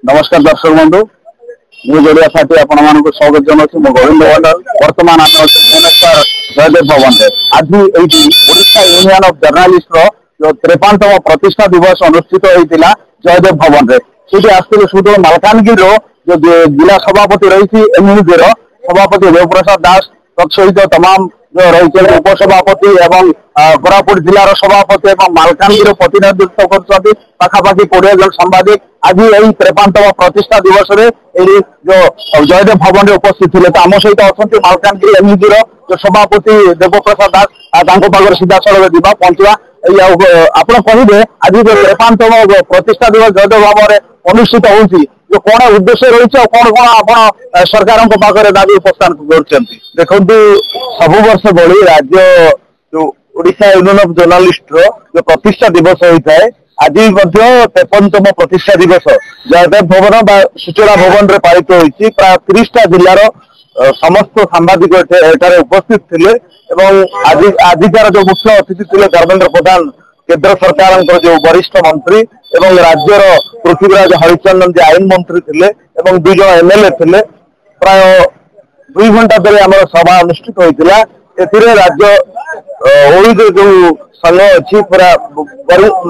नमस्कार दर्शक बंधु मुझे साथी आपण मानक स्वागत जनाऊँ मो गोविंद मंडल बर्तमान आम भुवनेश्वर जयदेव भवन आज ओडिशा यूनियन ऑफ जर्नलिस्ट जो 53तम प्रतिष्ठा दिवस अनुष्ठित होता जयदेव भवन से आसते शुद्ध मालकानगिरी जो जिला सभापति रही एमयूजी सभापति देवप्रसाद दास तत्सहित तमाम जो रही उपसभापति एवं कोरापुट जिलार सभापति और मालकानगिरी प्रतिनिधित्व कर पाखापाखि 20 जन सांबादिक आज यही 53तम प्रतिष्ठा दिवस रे जो जयदेव भवन में उपस्थित थे आम सहित अच्छा मालकानगिरी एमयूजी जो सभापति देवप्रसाद दास पाखे सीधा सड़क जा पहुंचा आप कहे आज जो 53तम प्रतिष्ठा दिवस जयदेव भवन में अनुष्ठित होती जो कौन उद्देश्य रही कौन कौन आप सरकार पाखे दाबी उपस्थान कर देखो सब वर्ष भली राज्य जो ओडिशा यूनियन ऑफ जर्नलिस्ट जो प्रतिष्ठा दिवस होता है आज 53तम प्रतिष्ठा दिवस जयदेव भवन सूचना भवन में पालित होती प्राय 30टा जिलार समस्त सांबादिक एठारे उपस्थित थे आजिकार जो मुख्य अतिथि थे धर्मेंद्र प्रधान केंद्र सरकार जो वरिष्ठ मंत्री एवं राज्यर पृथ्वीराज हरिचंदन जी आईन मंत्री थे 2 जन एमएलए थे प्राय 2 घंटा धरी आम सभा अनुष्ठित होता है राज्य ओडिशा जो संघ अच्छी पूरा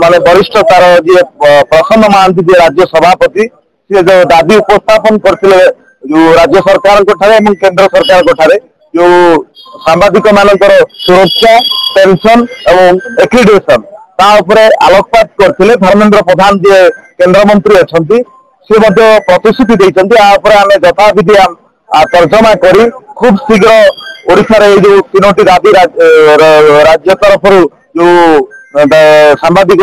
माने वरिष्ठ तार जी प्रसन्न महांती जी राज्य सभापति सी जो दाबी उपस्थापन करते जो राज्य सरकार केंद्र सरकार जो सांबादिक मानकर सुरक्षा पेंशन एवं एक्रिडेशन आलोकपात करते धर्मेंद्र प्रधान जी केंद्र मंत्री अच्छा सी प्रतिश्रुति देते आम यथाविधि तर्जमा करी खूब शीघ्र ओडिशा जो 3टी दाबी राज्य तरफ जो सांबादिक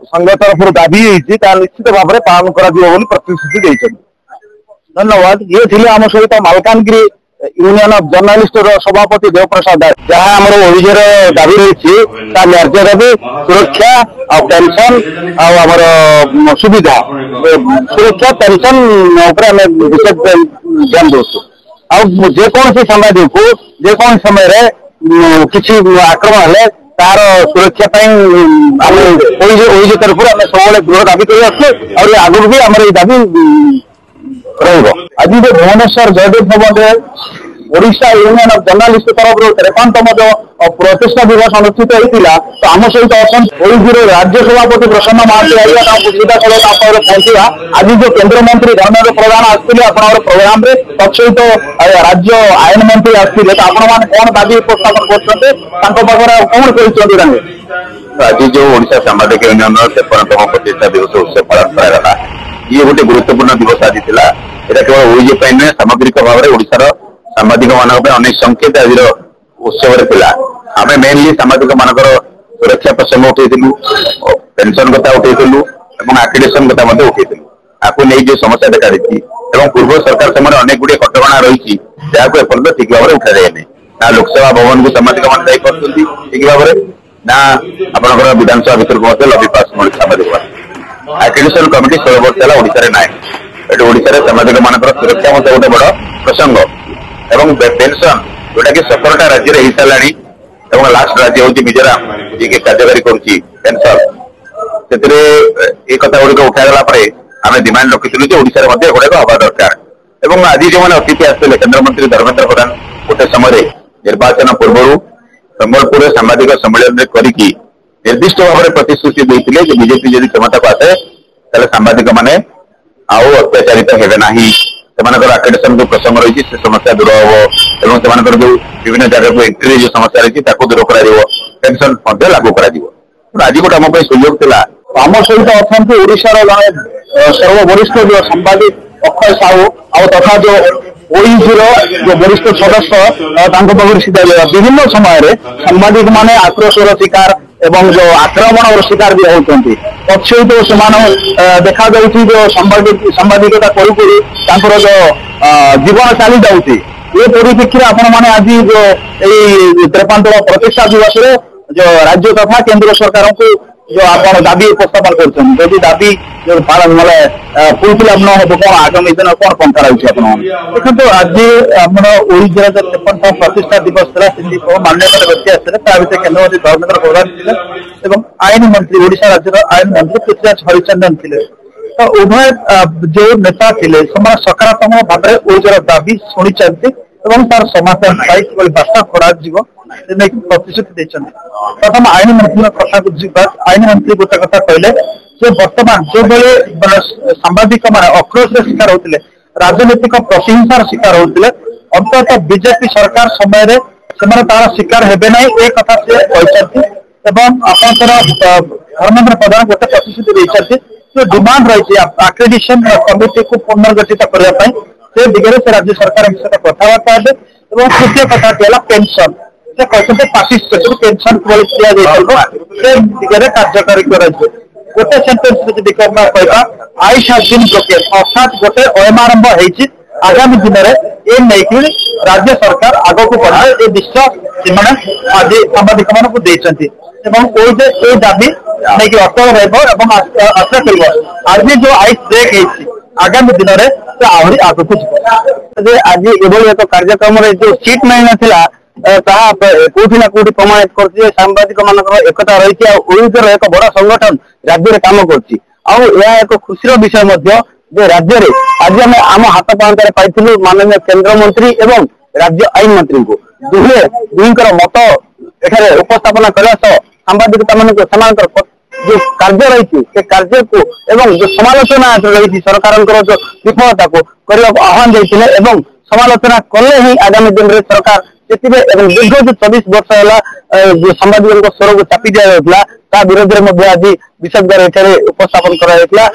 संघ तरफ दाबी निश्चित भाव में पालन कर प्रतिश्रुति देते। धन्यवाद। ये थे आम सहित मालकानगिरी यूनियन ऑफ जर्नलिस्ट सभापति देवप्रसाद दास जहाँ आम ओडिशार दाबी रही न्याय दाबी सुरक्षा और पेंशन आम सुविधा सुरक्षा पेंशन विशेष ध्यान दौसु आकोसी सांबादिक को जेको समय किसी आक्रमण हेले तार सुरक्षा तरफ आम सब दृढ़ दाबी कर आगुक भी आम दाबी आज जो भुवनेश्वर जयदेव भवन में ओडिशा यूनियन ऑफ जर्नलिस्ट तरफ 53तम जो प्रतिष्ठा दिवस अनुष्ठित होता तो आम सहित अच्छा राज्य सभापति प्रसन्न महांती आई सीधा सड़क पहुंचा आज जो केंद्र मंत्री धर्मेंद्र प्रधान आसते आप प्रोग्राम तत्सहित राज्य आईन मंत्री आसते तो आपण कौन दाबी उपस्थापन कर कौन कहते आज जो ओडिशा सांबादिक यूनियन 53तम प्रतिष्ठा दिवस उत्सव पालन करागला ये गोटे गुरुत्वपूर्ण दिवस आज था यहाँ केवल ओडिशा नुहे सामग्रिक भाव में ओडिशार सांबादिक मान अनेक संकेत आज उत्सव था आम मेनली सांबादिक मानक सुरक्षा प्रसंग उठेलु पेंशन कथा उठेलु एक्रिडेशन कथा उठेलु आपको नहीं जो समस्या देखा देती पूर्व सरकार समय अनेक गुड़े कटका रही जहाँ एपर्त ठीक भाव में उठा जाए ना लोकसभा भवन को सांबादिक मान जाकर ठीक भाव में ना आपंकर विधानसभा भर लबी पास सांबादिक एक्रिडेशन कमिटी 16 वर्ष है ओडिशा ना ओडिशा सांबादिक मान सुरक्षा मत गोटे बड़ प्रसंग एवं पेंशन जोटा कि 17टा राज्य हो सारा लास्ट राज्य हूँ मिजोराम जी के कार्यकारी करुच्ची पेंशन से कथा गुड़िक उठागला आम डिमांड रखी ओडिशा गुड़ाक हवा दरकार आज जो मैंने अतिथि आसते केंद्र मंत्री धर्मेंद्र प्रधान गोटे समय निर्वाचन पूर्व संबलपुर सांबादिक सम्मेलन करके निर्दिष्ट भाव में प्रतिश्रुति देते बीजेपी जब क्षमता को आसे सांबादिक मैंने आउ अत्याचारित हेबे नाही एक्रिडेशन जो प्रसंग रही है समस्या दूर हम और जो विभिन्न जगह को एंट्री जो समस्या रही है दूर कर पेंशन लागू कर आज गोटे आम सुयोग था आम सहित अच्छा ओडिशार जड़े सर्ववरिष्ठ जो सांबादिक अक्षय साहू आ तथा जो ओईसी जो वरिष्ठ सदस्य सीधा विभिन्न समय सांबादिक मान आक्रोशर शिकार एवं जो आक्रमण और शिकार भी होती तत्सहित से देखा जो सांबादिकता कर जो जीवन चली जाऊँगी ये परिप्रेक्षी आपण मैंने आज जो 53तम प्रतिष्ठा दिवस जो राज्य तथा केंद्र सरकार को जो आप दाबी उपस्थापन कर दाबी जो माने फुलफिल न हो कौन आगामी दिन कौन पंथा रही देखो आज आम ओडिशा 53तम प्रतिष्ठा दिवस था मान्यवर व्यक्ति आसते केंद्र मंत्री धर्मेंद्र प्रधान थे आईन मंत्री ओडिशा राज्य आईन मंत्री पृथ्वीराज हरिचंदन थे तो उभय जो नेता थे सकारात्मक भाव में ओजर दाबी शुणी तार समाधान पाई बार्ता करा प्रतिश्रुति प्रथम आईन मंत्री कथा आईन मंत्री गोटे कथा कहले जे वर्तमान जो बेले सांबादिक मान अक्रोश शिकार होते राजनीतिक प्रशंसार शिकार होते अंततः बीजेपी सरकार समय से तार शिकार हेबे ना ए कथा से कहते धर्मेन्द्र प्रधान गोटे प्रतिश्रुति देते जो डिमांड रही आक्रेडिशन कमिटी को पुनर्गठित करने से दिगरे से राज्य सरकार सहित कथबार्ता है तृतीय कथा पेंशन से कहते पार्टिसिपेट पेंशन से दिगरे कार्यकारी कर गोटे सेंटेन्स कहवा आइस हाज बीन ब्रोकेन अर्थात गोटे अयमारंभ होती आगामी दिन में नहीं राज्य सरकार आग को बढ़ाए ये विश्वास आज सांबादिक मान दाबी नहीं अटल रशा कर आज जो आइस ब्रेक होती आगामी दिन में आहरी आग को आज ये एक कार्यक्रम जो सीट मिल नाला कौटी ना कौटी प्रमाणित कर सांबादिक मान एकता रही एक बड़ा संगठन राज्य में कम कर खुशी विषय जे राज्य में आज आम आम हाथ पांचार पाई माननीय केंद्र मंत्री एवं राज्य आईन मंत्री को दुईकर मत एठारे उपस्थापना करने सह सांबादिकता मान जो कार्य रही से कार्य को एवं जो समालोचना रही सरकार जो विफलता को करने को आह्वान देते समालोचना कले ही आगामी दिन में सरकार दीर्घ जो 24 वर्ष है जो सांबादिकों स्वर को चापी दिया विरोध में आज विशेषज्ञ उपस्थापन करा